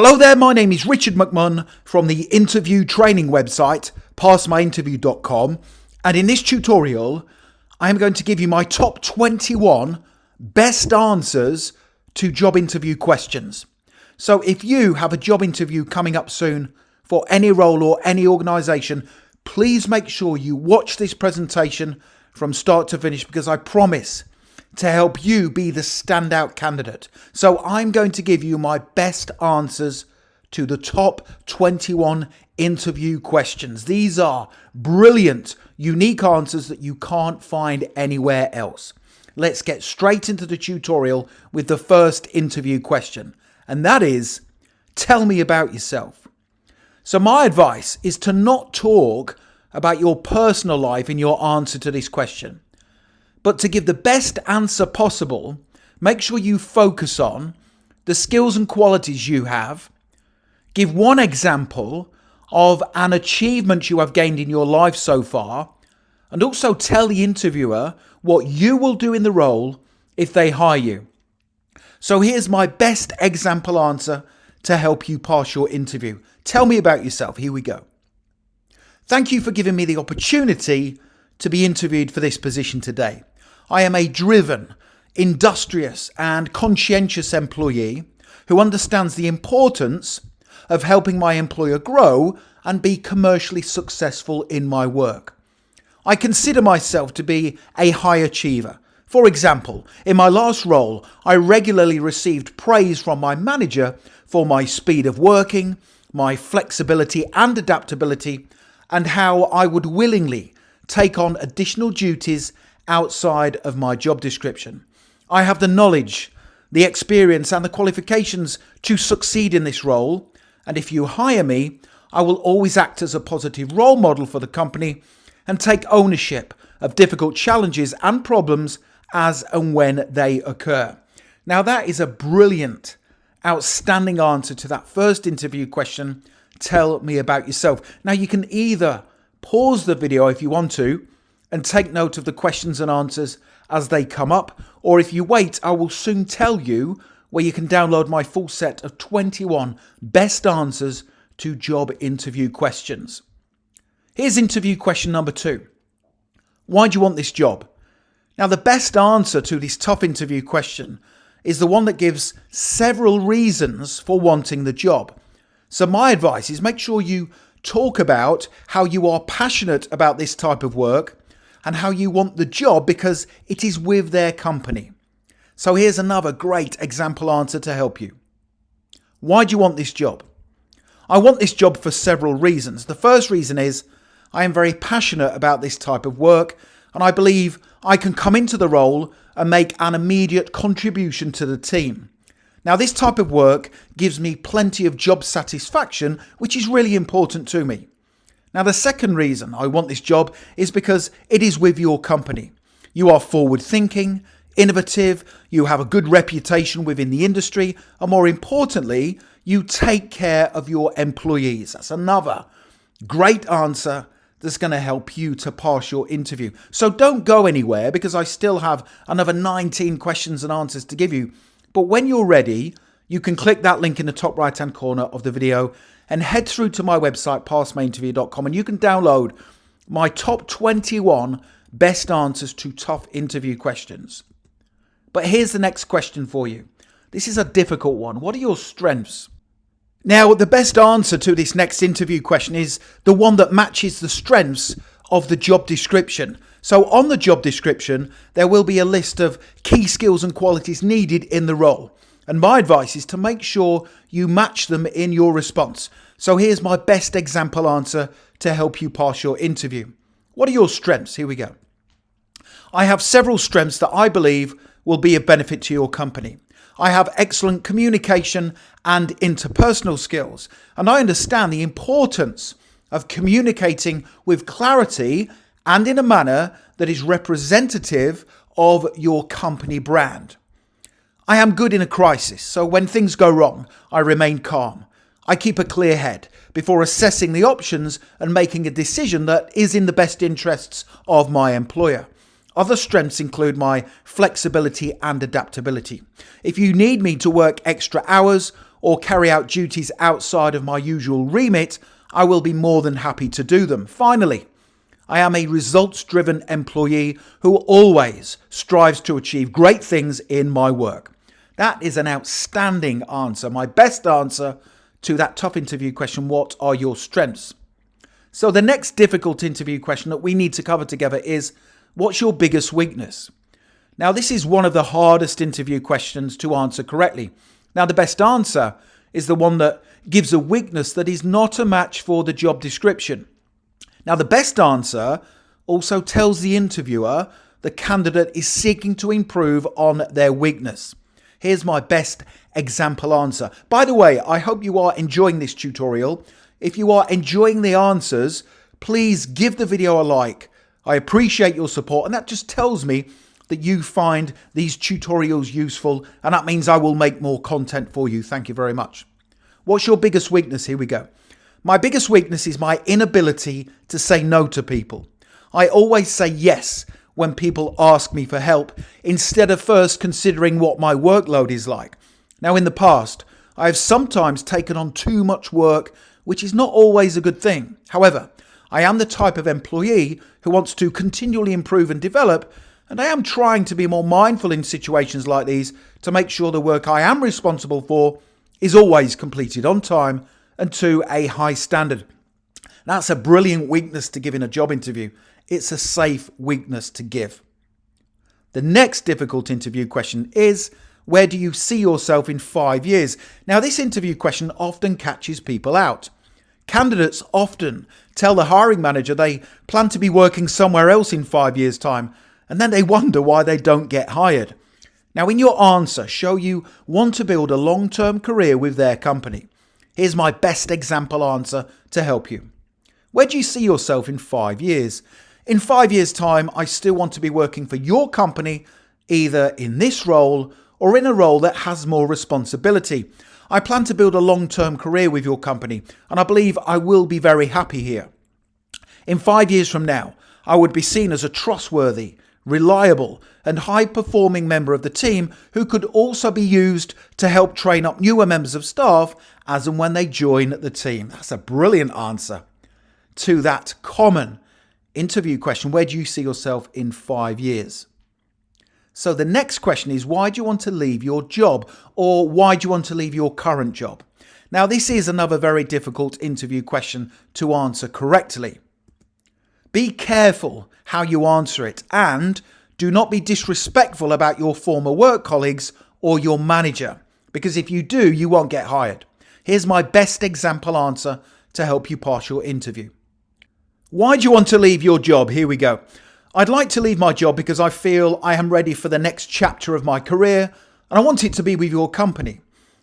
Hello there, my name is Richard McMunn from the interview training website, passmyinterview.com, and in this tutorial, I am going to give you my top 21 best answers to job interview questions. So if you have a job interview coming up soon for any role or any organisation, please make sure you watch this presentation from start to finish because I promise to help you be the standout candidate. So I'm going to give you my best answers to the top 21 interview questions. These are brilliant, unique answers that you can't find anywhere else. Let's get straight into the tutorial with the first interview question, and that is, tell me about yourself. So my advice is to not talk about your personal life in your answer to this question. But to give the best answer possible, make sure you focus on the skills and qualities you have. Give one example of an achievement you have gained in your life so far, and also tell the interviewer what you will do in the role if they hire you. So here's my best example answer to help you pass your interview. Tell me about yourself. Here we go. Thank you for giving me the opportunity to be interviewed for this position today. I am a driven, industrious and conscientious employee who understands the importance of helping my employer grow and be commercially successful in my work. I consider myself to be a high achiever. For example, in my last role, I regularly received praise from my manager for my speed of working, my flexibility and adaptability, and how I would willingly take on additional duties outside of my job description. I have the knowledge, the experience and the qualifications to succeed in this role, and if you hire me, I will always act as a positive role model for the company and take ownership of difficult challenges and problems as and when they occur. Now that is a brilliant, outstanding answer to that first interview question. Tell me about yourself. Now you can either pause the video if you want to and take note of the questions and answers as they come up, or if you wait, I will soon tell you where you can download my full set of 21 best answers to job interview questions. Here's interview question number 2. Why do you want this job? Now the best answer to this tough interview question is the one that gives several reasons for wanting the job. So my advice is make sure you talk about how you are passionate about this type of work and how you want the job because it is with their company. So here's another great example answer to help you. Why do you want this job? I want this job for several reasons. The first reason is I am very passionate about this type of work and I believe I can come into the role and make an immediate contribution to the team. Now this type of work gives me plenty of job satisfaction, which is really important to me. Now the second reason I want this job is because it is with your company. You are forward thinking, innovative, you have a good reputation within the industry, and more importantly, you take care of your employees. That's another great answer that's going to help you to pass your interview. So don't go anywhere because I still have another 19 questions and answers to give you. But when you're ready, you can click that link in the top right hand corner of the video and head through to my website, passmyinterview.com, and you can download my top 21 best answers to tough interview questions. But here's the next question for you. This is a difficult one. What are your strengths? Now, the best answer to this next interview question is the one that matches the strengths of the job description. So on the job description, there will be a list of key skills and qualities needed in the role. And my advice is to make sure you match them in your response. So here's my best example answer to help you pass your interview. What are your strengths? Here we go. I have several strengths that I believe will be of benefit to your company. I have excellent communication and interpersonal skills, and I understand the importance of communicating with clarity and in a manner that is representative of your company brand. I am good in a crisis, so when things go wrong, I remain calm. I keep a clear head before assessing the options and making a decision that is in the best interests of my employer. Other strengths include my flexibility and adaptability. If you need me to work extra hours or carry out duties outside of my usual remit, I will be more than happy to do them. Finally, I am a results-driven employee who always strives to achieve great things in my work. That is an outstanding answer, my best answer to that tough interview question, what are your strengths? So the next difficult interview question that we need to cover together is, what's your biggest weakness? Now, this is one of the hardest interview questions to answer correctly. Now, the best answer is the one that gives a weakness that is not a match for the job description. Now, the best answer also tells the interviewer the candidate is seeking to improve on their weakness. Here's my best example answer. By the way, I hope you are enjoying this tutorial. If you are enjoying the answers, please give the video a like. I appreciate your support, and that just tells me that you find these tutorials useful, and that means I will make more content for you. Thank you very much. What's your biggest weakness? Here we go. My biggest weakness is my inability to say no to people. I always say yes when people ask me for help, instead of first considering what my workload is like. Now, in the past, I have sometimes taken on too much work, which is not always a good thing. However, I am the type of employee who wants to continually improve and develop, and I am trying to be more mindful in situations like these to make sure the work I am responsible for is always completed on time and to a high standard. That's a brilliant weakness to give in a job interview. It's a safe weakness to give. The next difficult interview question is, where do you see yourself in 5 years? Now, this interview question often catches people out. Candidates often tell the hiring manager they plan to be working somewhere else in 5 years' time, and then they wonder why they don't get hired. Now, in your answer, show you want to build a long-term career with their company. Here's my best example answer to help you. Where do you see yourself in 5 years? In 5 years' time, I still want to be working for your company, either in this role or in a role that has more responsibility. I plan to build a long-term career with your company, and I believe I will be very happy here. In 5 years from now, I would be seen as a trustworthy, reliable, and high-performing member of the team who could also be used to help train up newer members of staff as and when they join the team. That's a brilliant answer to that common interview question. Where do you see yourself in 5 years? So the next question is, why do you want to leave your job, or why do you want to leave your current job? Now, this is another very difficult interview question to answer correctly. Be careful how you answer it, and do not be disrespectful about your former work colleagues or your manager, because if you do, you won't get hired. Here's my best example answer to help you pass your interview. Why do you want to leave your job? Here we go. I'd like to leave my job because I feel I am ready for the next chapter of my career, and I want it to be with your company.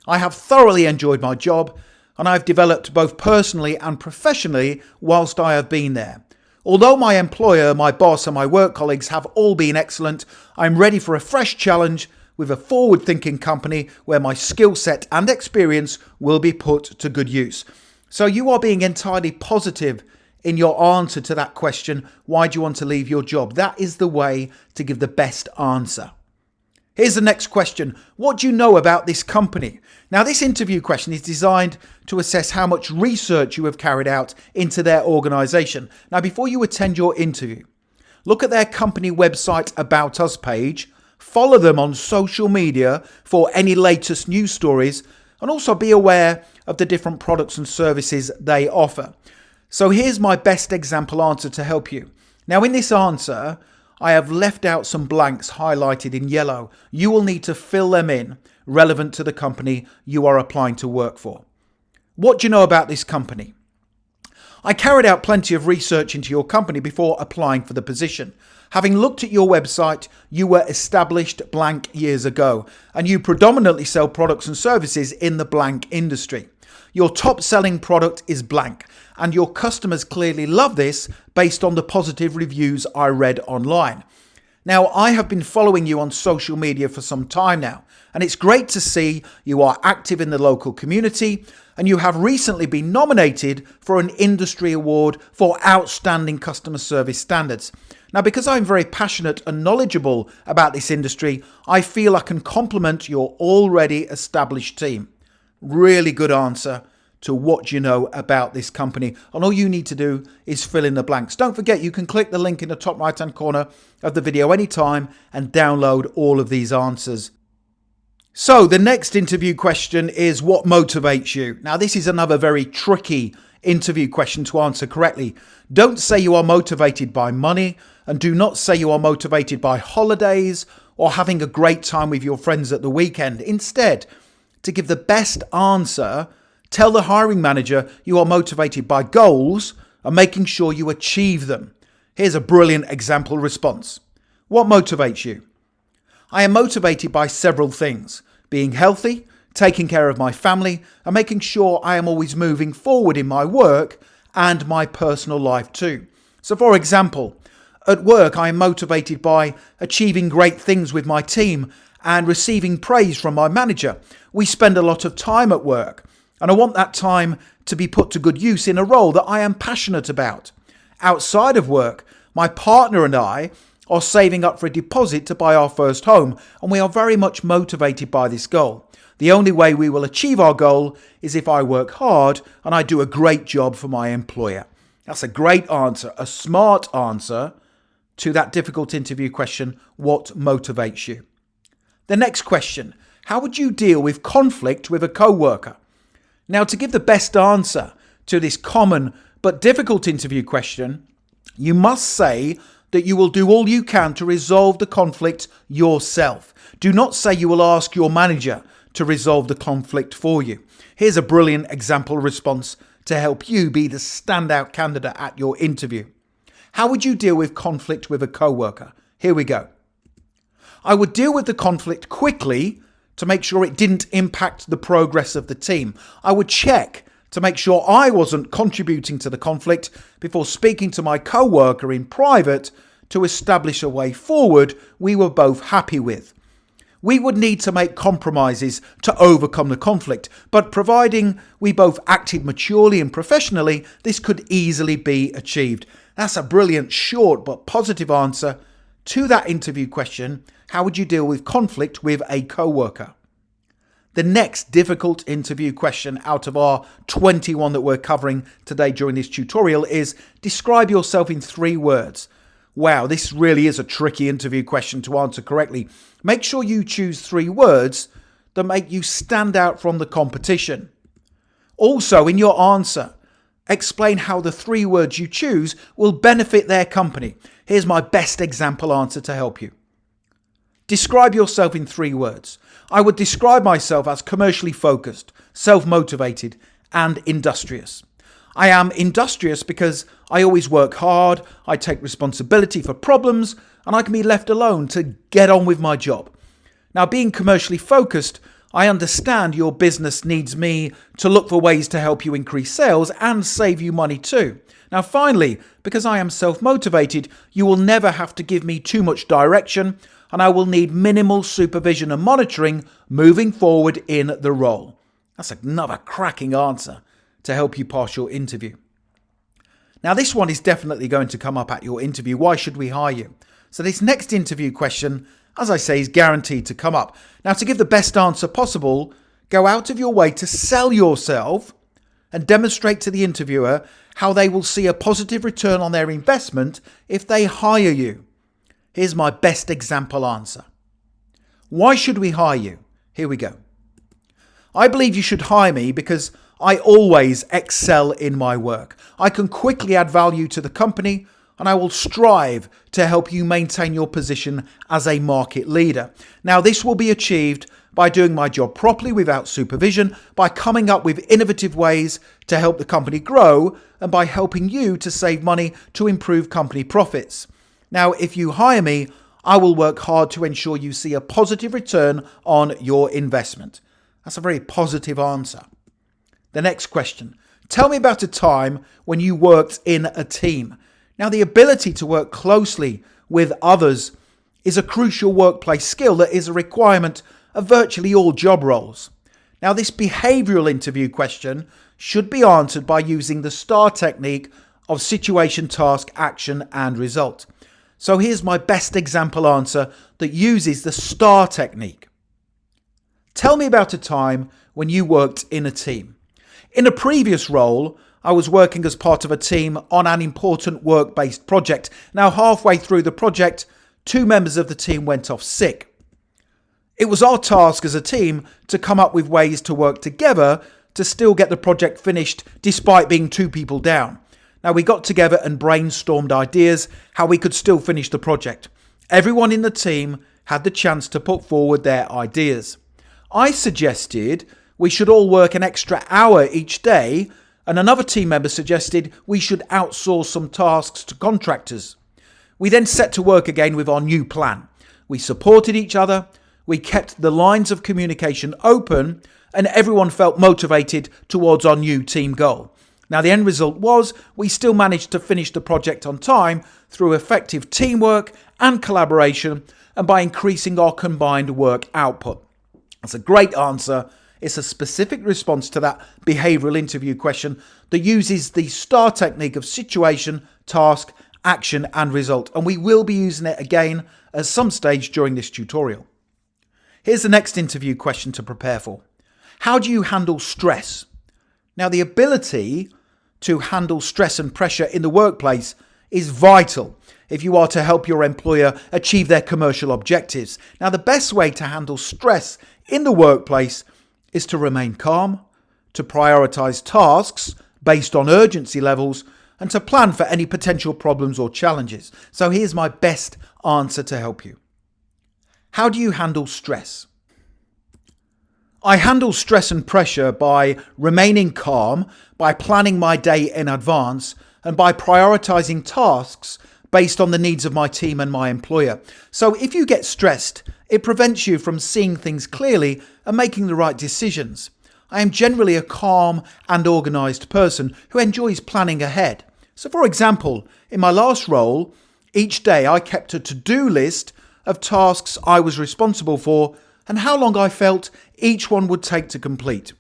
I have thoroughly enjoyed my job, and I've developed both personally and professionally whilst I have been there. Although my employer, my boss, and my work colleagues have all been excellent, I'm ready for a fresh challenge with a forward-thinking company where my skill set and experience will be put to good use. So you are being entirely positive in your answer to that question, why do you want to leave your job? That is the way to give the best answer. Here's the next question. What do you know about this company? Now, this interview question is designed to assess how much research you have carried out into their organization. Now, before you attend your interview, look at their company website About Us page, follow them on social media for any latest news stories, and also be aware of the different products and services they offer. So here's my best example answer to help you. Now, in this answer, I have left out some blanks highlighted in yellow. You will need to fill them in relevant to the company you are applying to work for. What do you know about this company? I carried out plenty of research into your company before applying for the position. Having looked at your website, you were established blank years ago, and you predominantly sell products and services in the blank industry. Your top selling product is blank, and your customers clearly love this based on the positive reviews I read online. Now, I have been following you on social media for some time now, and it's great to see you are active in the local community, and you have recently been nominated for an industry award for outstanding customer service standards. Now, because I'm very passionate and knowledgeable about this industry, I feel I can complement your already established team. Really good answer to what you know about this company. And all you need to do is fill in the blanks. Don't forget, you can click the link in the top right hand corner of the video anytime and download all of these answers. So the next interview question is, what motivates you? Now, this is another very tricky interview question to answer correctly. Don't say you are motivated by money, and do not say you are motivated by holidays or having a great time with your friends at the weekend. Instead, to give the best answer, tell the hiring manager you are motivated by goals and making sure you achieve them. Here's a brilliant example response. What motivates you? I am motivated by several things: being healthy, taking care of my family, and making sure I am always moving forward in my work and my personal life too. So for example, at work I am motivated by achieving great things with my team and receiving praise from my manager. We spend a lot of time at work, and I want that time to be put to good use in a role that I am passionate about. Outside of work, my partner and I are saving up for a deposit to buy our first home, and we are very much motivated by this goal. The only way we will achieve our goal is if I work hard and I do a great job for my employer. That's a great answer, a smart answer to that difficult interview question, what motivates you? The next question, how would you deal with conflict with a co-worker? Now, to give the best answer to this common but difficult interview question, you must say that you will do all you can to resolve the conflict yourself. Do not say you will ask your manager to resolve the conflict for you. Here's a brilliant example response to help you be the standout candidate at your interview. How would you deal with conflict with a coworker? Here we go. I would deal with the conflict quickly to make sure it didn't impact the progress of the team. I would check to make sure I wasn't contributing to the conflict before speaking to my coworker in private to establish a way forward we were both happy with. We would need to make compromises to overcome the conflict, but providing we both acted maturely and professionally, this could easily be achieved. That's a brilliant, short but positive answer to that interview question. How would you deal with conflict with a coworker? The next difficult interview question out of our 21 that we're covering today during this tutorial is, describe yourself in 3 words. Wow, this really is a tricky interview question to answer correctly. Make sure you choose 3 words that make you stand out from the competition. Also, in your answer, explain how the 3 words you choose will benefit their company. Here's my best example answer to help you. Describe yourself in 3 words. I would describe myself as commercially focused, self-motivated, and industrious. I am industrious because I always work hard, I take responsibility for problems, and I can be left alone to get on with my job. Now, being commercially focused, I understand your business needs me to look for ways to help you increase sales and save you money too. Now, finally, because I am self-motivated, you will never have to give me too much direction, and I will need minimal supervision and monitoring moving forward in the role. That's another cracking answer to help you pass your interview. Now, this one is definitely going to come up at your interview. Why should we hire you? So this next interview question, as I say, is guaranteed to come up. Now, to give the best answer possible, go out of your way to sell yourself and demonstrate to the interviewer how they will see a positive return on their investment if they hire you. Here's my best example answer. Why should we hire you? Here we go. I believe you should hire me because I always excel in my work. I can quickly add value to the company, and I will strive to help you maintain your position as a market leader. Now, this will be achieved by doing my job properly without supervision, by coming up with innovative ways to help the company grow, and by helping you to save money to improve company profits. Now, if you hire me, I will work hard to ensure you see a positive return on your investment. That's a very positive answer. The next question. Tell me about a time when you worked in a team. Now, the ability to work closely with others is a crucial workplace skill that is a requirement of virtually all job roles. Now, this behavioral interview question should be answered by using the STAR technique of situation, task, action, and result. So here's my best example answer that uses the STAR technique. Tell me about a time when you worked in a team? In a previous role, I was working as part of a team on an important work-based project. Now, halfway through the project, 2 members of the team went off sick. It was our task as a team to come up with ways to work together to still get the project finished despite being 2 people down. Now, we got together and brainstormed ideas how we could still finish the project. Everyone in the team had the chance to put forward their ideas. I suggested we should all work an extra hour each day, and another team member suggested we should outsource some tasks to contractors. We then set to work again with our new plan. We supported each other, we kept the lines of communication open, and everyone felt motivated towards our new team goal. Now, the end result was we still managed to finish the project on time through effective teamwork and collaboration, and by increasing our combined work output. That's a great answer. It's a specific response to that behavioral interview question that uses the STAR technique of situation, task, action, and result. And we will be using it again at some stage during this tutorial. Here's the next interview question to prepare for. How do you handle stress? Now, the ability to handle stress and pressure in the workplace is vital if you are to help your employer achieve their commercial objectives. Now, the best way to handle stress in the workplace is to remain calm, to prioritize tasks based on urgency levels, and to plan for any potential problems or challenges. So here's my best answer to help you. How do you handle stress? I handle stress and pressure by remaining calm, by planning my day in advance, and by prioritizing tasks based on the needs of my team and my employer. So if you get stressed, it prevents you from seeing things clearly and making the right decisions. I am generally a calm and organized person who enjoys planning ahead. So for example, in my last role, each day I kept a to-do list of tasks I was responsible for and how long I felt each one would take to complete.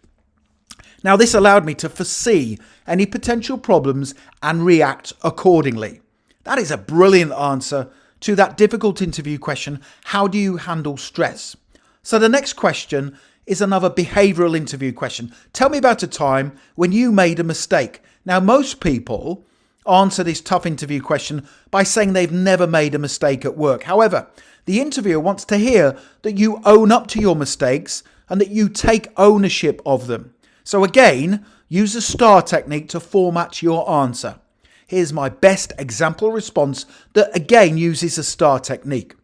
Now, this allowed me to foresee any potential problems and react accordingly. That is a brilliant answer to that difficult interview question, how do you handle stress? So the next question is another behavioral interview question. Tell me about a time when you made a mistake. Now, most people answer this tough interview question by saying they've never made a mistake at work. However, the interviewer wants to hear that you own up to your mistakes and that you take ownership of them. So again, use the STAR technique to format your answer. Here's my best example response that again uses the STAR technique.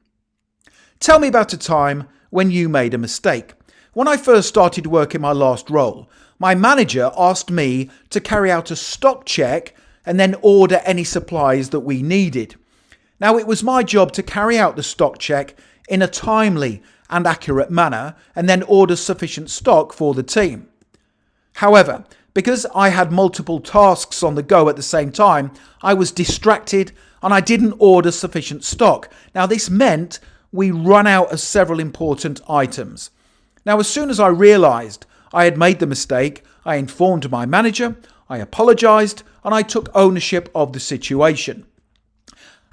Tell me about a time when you made a mistake. When I first started work in my last role, my manager asked me to carry out a stock check and then order any supplies that we needed. Now, it was my job to carry out the stock check in a timely and accurate manner and then order sufficient stock for the team. However, because I had multiple tasks on the go at the same time, I was distracted and I didn't order sufficient stock. Now, this meant we ran out of several important items. Now, as soon as I realized I had made the mistake, I informed my manager, I apologized, and I took ownership of the situation.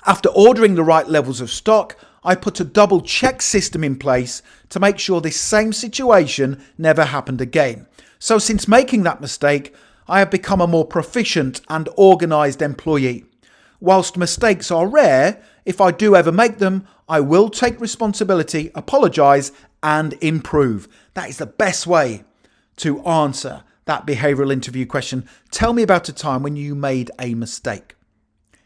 After ordering the right levels of stock, I put a double check system in place to make sure this same situation never happened again. So since making that mistake, I have become a more proficient and organized employee. Whilst mistakes are rare, if I do ever make them, I will take responsibility, apologize, and improve. That is the best way to answer that behavioral interview question. Tell me about a time when you made a mistake.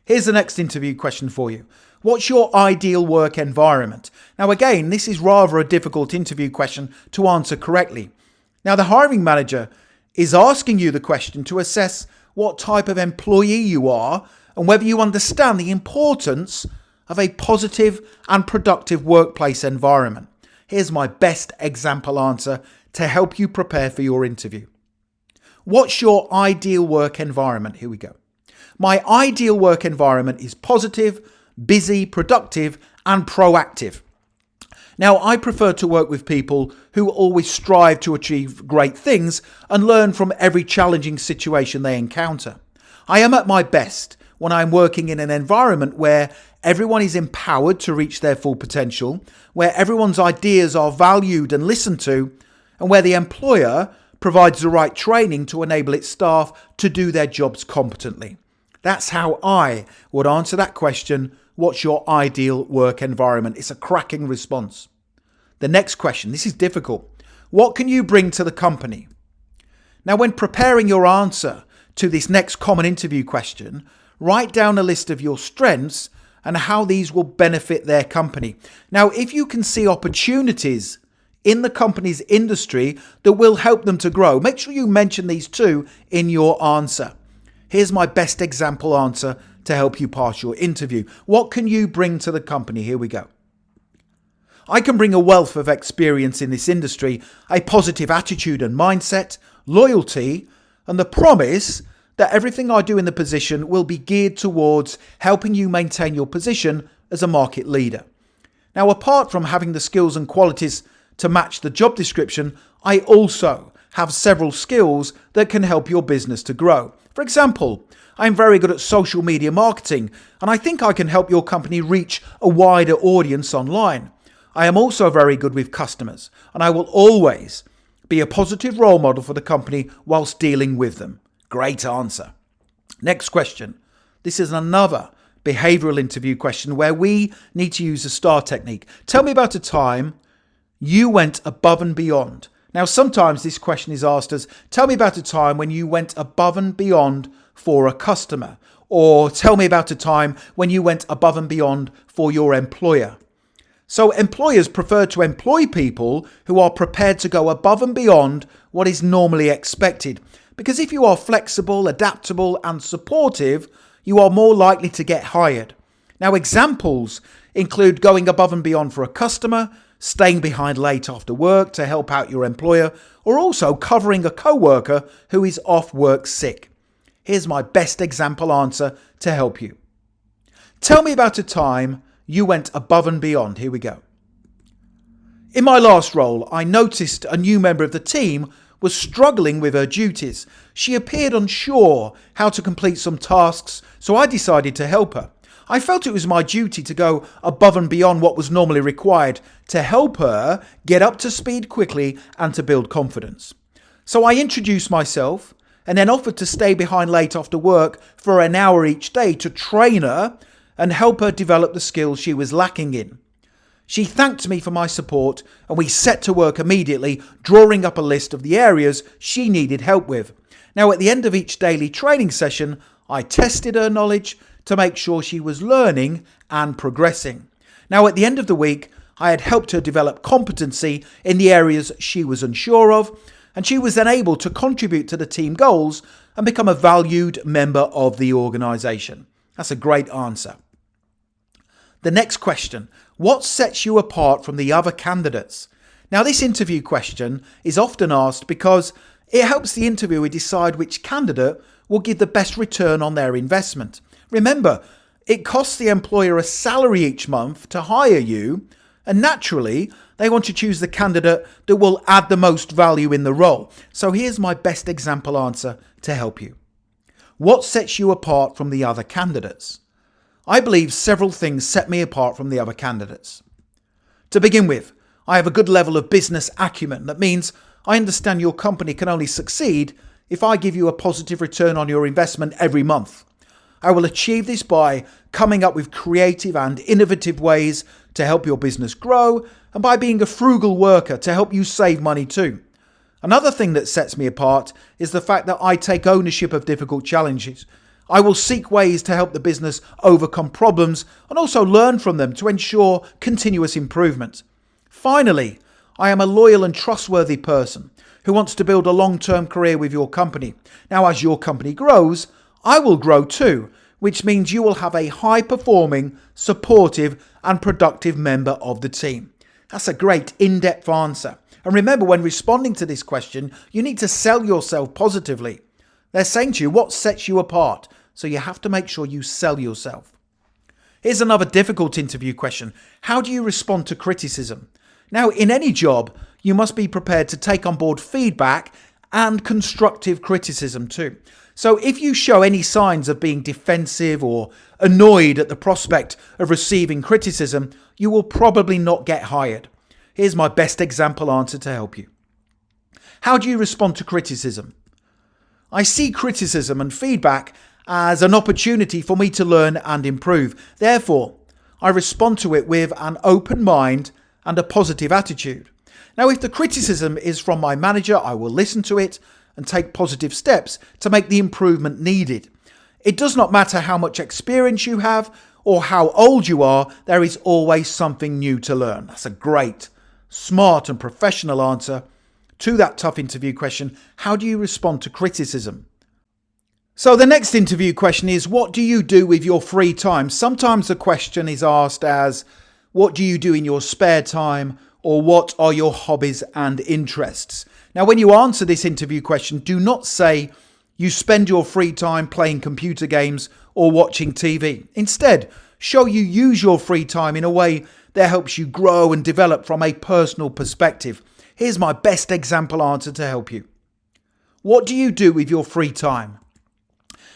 Here's the next interview question for you. What's your ideal work environment? Now again, this is rather a difficult interview question to answer correctly. Now the hiring manager is asking you the question to assess what type of employee you are and whether you understand the importance of a positive and productive workplace environment. Here's my best example answer to help you prepare for your interview. What's your ideal work environment? Here we go. My ideal work environment is positive, busy, productive, and proactive. Now, I prefer to work with people who always strive to achieve great things and learn from every challenging situation they encounter. I am at my best when I'm working in an environment where everyone is empowered to reach their full potential, where everyone's ideas are valued and listened to, and where the employer provides the right training to enable its staff to do their jobs competently. That's how I would answer that question. What's your ideal work environment? It's a cracking response. The next question, this is difficult. What can you bring to the company? Now, when preparing your answer to this next common interview question, write down a list of your strengths and how these will benefit their company. Now, if you can see opportunities in the company's industry that will help them to grow, make sure you mention these too in your answer. Here's my best example answer to help you pass your interview. What can you bring to the company? Here we go. I can bring a wealth of experience in this industry, a positive attitude and mindset, loyalty, and the promise that everything I do in the position will be geared towards helping you maintain your position as a market leader. Now, apart from having the skills and qualities to match the job description, I also have several skills that can help your business to grow. For example, I'm very good at social media marketing, and I think I can help your company reach a wider audience online. I am also very good with customers, and I will always be a positive role model for the company whilst dealing with them. Great answer. Next question. This is another behavioral interview question where we need to use the STAR technique. Tell me about a time you went above and beyond. Now, sometimes this question is asked as, tell me about a time when you went above and beyond for a customer, or tell me about a time when you went above and beyond for your employer. So employers prefer to employ people who are prepared to go above and beyond what is normally expected. Because if you are flexible, adaptable, and supportive, you are more likely to get hired. Now, examples include going above and beyond for a customer, staying behind late after work to help out your employer, or also covering a co-worker who is off work sick. Here's my best example answer to help you. Tell me about a time you went above and beyond. Here we go. In my last role, I noticed a new member of the team was struggling with her duties. She appeared unsure how to complete some tasks, so I decided to help her. I felt it was my duty to go above and beyond what was normally required to help her get up to speed quickly and to build confidence. So I introduced myself and then offered to stay behind late after work for an hour each day to train her and help her develop the skills she was lacking in. She thanked me for my support, and we set to work immediately, drawing up a list of the areas she needed help with. Now, at the end of each daily training session, I tested her knowledge to make sure she was learning and progressing. Now, at the end of the week, I had helped her develop competency in the areas she was unsure of, and she was then able to contribute to the team goals and become a valued member of the organisation. That's a great answer. The next question, what sets you apart from the other candidates? Now, this interview question is often asked because it helps the interviewer decide which candidate will give the best return on their investment. Remember, it costs the employer a salary each month to hire you, and naturally, they want to choose the candidate that will add the most value in the role. So here's my best example answer to help you. What sets you apart from the other candidates? I believe several things set me apart from the other candidates. To begin with, I have a good level of business acumen. That means I understand your company can only succeed if I give you a positive return on your investment every month. I will achieve this by coming up with creative and innovative ways to help your business grow, and by being a frugal worker to help you save money too. Another thing that sets me apart is the fact that I take ownership of difficult challenges. I will seek ways to help the business overcome problems and also learn from them to ensure continuous improvement. Finally, I am a loyal and trustworthy person who wants to build a long-term career with your company. Now, as your company grows, I will grow too, which means you will have a high-performing, supportive and productive member of the team. That's a great in-depth answer. And remember, when responding to this question, you need to sell yourself positively. They're saying to you, what sets you apart? So you have to make sure you sell yourself. Here's another difficult interview question. How do you respond to criticism? Now, in any job, you must be prepared to take on board feedback and constructive criticism too. So if you show any signs of being defensive or annoyed at the prospect of receiving criticism, you will probably not get hired. Here's my best example answer to help you. How do you respond to criticism? I see criticism and feedback as an opportunity for me to learn and improve. Therefore, I respond to it with an open mind and a positive attitude. Now, if the criticism is from my manager, I will listen to it and take positive steps to make the improvement needed. It does not matter how much experience you have or how old you are, there is always something new to learn. That's a great, smart and professional answer to that tough interview question. How do you respond to criticism? So the next interview question is, what do you do with your free time? Sometimes the question is asked as, what do you do in your spare time? Or what are your hobbies and interests? Now, when you answer this interview question, do not say you spend your free time playing computer games or watching TV. Instead, show you use your free time in a way that helps you grow and develop from a personal perspective. Here's my best example answer to help you. What do you do with your free time?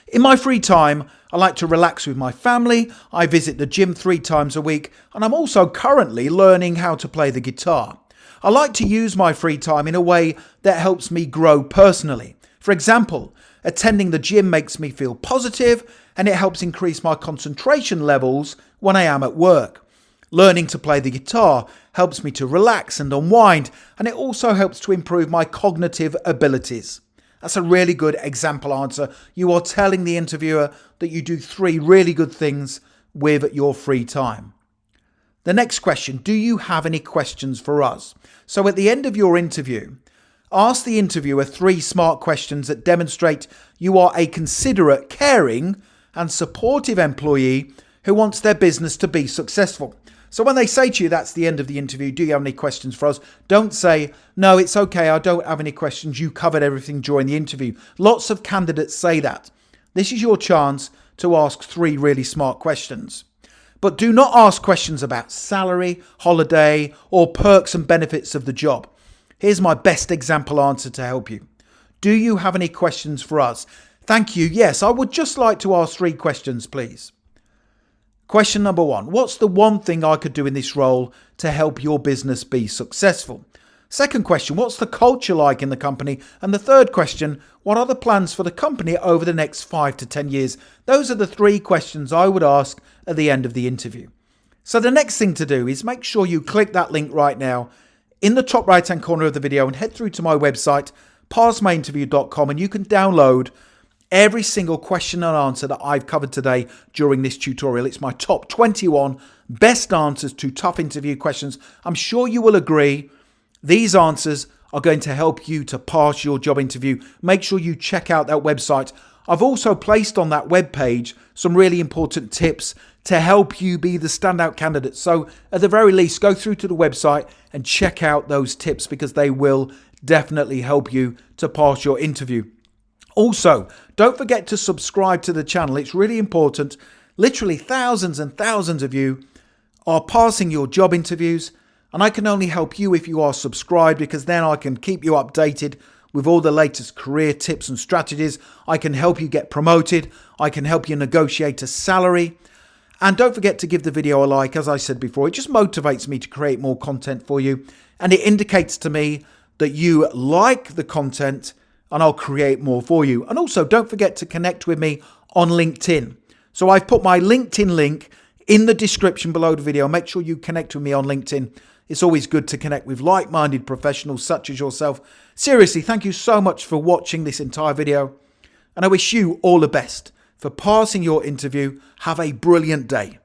In my free time, I like to relax with my family. I visit the gym 3 times a week, and I'm also currently learning how to play the guitar. I like to use my free time in a way that helps me grow personally. For example, attending the gym makes me feel positive, and it helps increase my concentration levels when I am at work. Learning to play the guitar helps me to relax and unwind, and it also helps to improve my cognitive abilities. That's a really good example answer. You are telling the interviewer that you do 3 really good things with your free time. The next question, do you have any questions for us? So at the end of your interview, ask the interviewer 3 smart questions that demonstrate you are a considerate, caring and supportive employee who wants their business to be successful. So when they say to you, that's the end of the interview, do you have any questions for us? Don't say, no, it's okay, I don't have any questions. You covered everything during the interview. Lots of candidates say that. This is your chance to ask 3 really smart questions. But do not ask questions about salary, holiday, or perks and benefits of the job. Here's my best example answer to help you. Do you have any questions for us? Thank you. Yes, I would just like to ask 3 questions, please. Question number 1. What's the one thing I could do in this role to help your business be successful? Second question, what's the culture like in the company? And the third question, what are the plans for the company over the next 5 to 10 years? Those are the 3 questions I would ask at the end of the interview. So the next thing to do is make sure you click that link right now in the top right hand corner of the video and head through to my website, passmyinterview.com, and you can download every single question and answer that I've covered today during this tutorial. It's my top 21 best answers to tough interview questions. I'm sure you will agree these answers are going to help you to pass your job interview. Make sure you check out that website. I've also placed on that webpage some really important tips to help you be the standout candidate. So at the very least, go through to the website and check out those tips because they will definitely help you to pass your interview. Also, don't forget to subscribe to the channel. It's really important. Literally thousands and thousands of you are passing your job interviews, and I can only help you if you are subscribed, because then I can keep you updated with all the latest career tips and strategies. I can help you get promoted. I can help you negotiate a salary. And don't forget to give the video a like. As I said before, it just motivates me to create more content for you, and it indicates to me that you like the content, and I'll create more for you. And also, don't forget to connect with me on LinkedIn. So I've put my LinkedIn link in the description below the video. Make sure you connect with me on LinkedIn. It's always good to connect with like-minded professionals such as yourself. Seriously, thank you so much for watching this entire video. And I wish you all the best for passing your interview. Have a brilliant day.